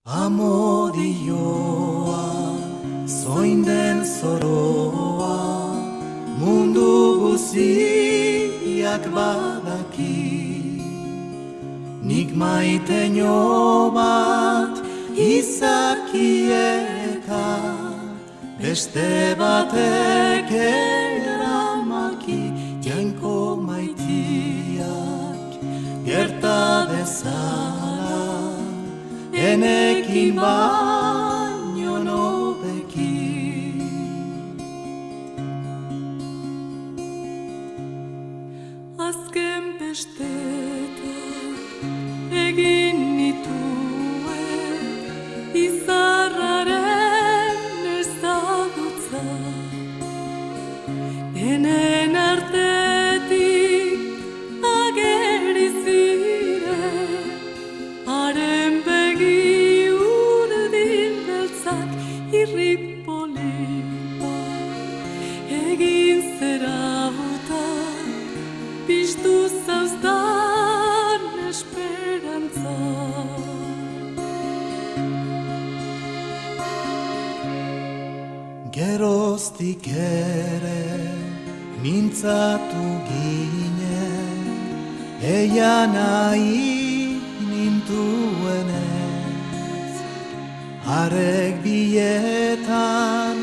Amodioa, zoin den zoroa, mundu guziak badaki. Nik maiteño bat izakieta, beste batek eramaki. Jainko maitiak gerta dezala, enekin baino nobeki. Azken bestetan egin nituen izarraren ezagutza. Enen artetik ageri ziren haren begi urdin beltzak irripolipa. Egin zerautan piztu zauztan esperantza. Geroztik ere mintzatu ginen, eia nahi nintuenez. Harek bietan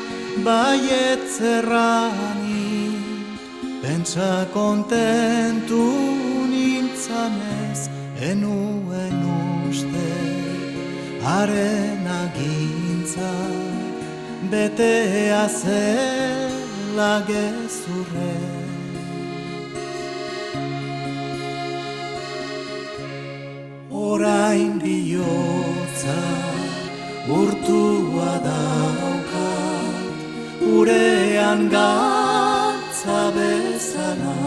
baiet zerranik, pentsa kontentu nintzanez. Enuen uste haren agintza, betea zela gezurrez. Orain bihotza urtua daukat, urean gatza bezala.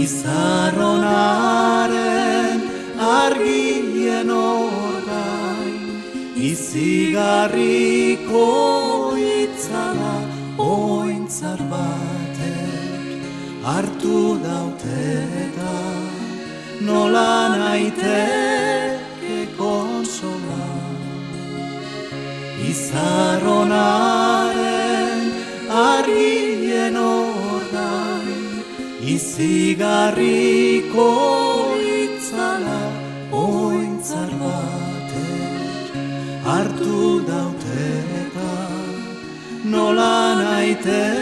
Izarronaren argien orgain, izigarriko itzala. Ointzar batek hartu dauteta, nola naiteke konsola. Izarronaren argien orgain, izigarriko itzala. Ointzar batek hartu dauteta, nola naiteke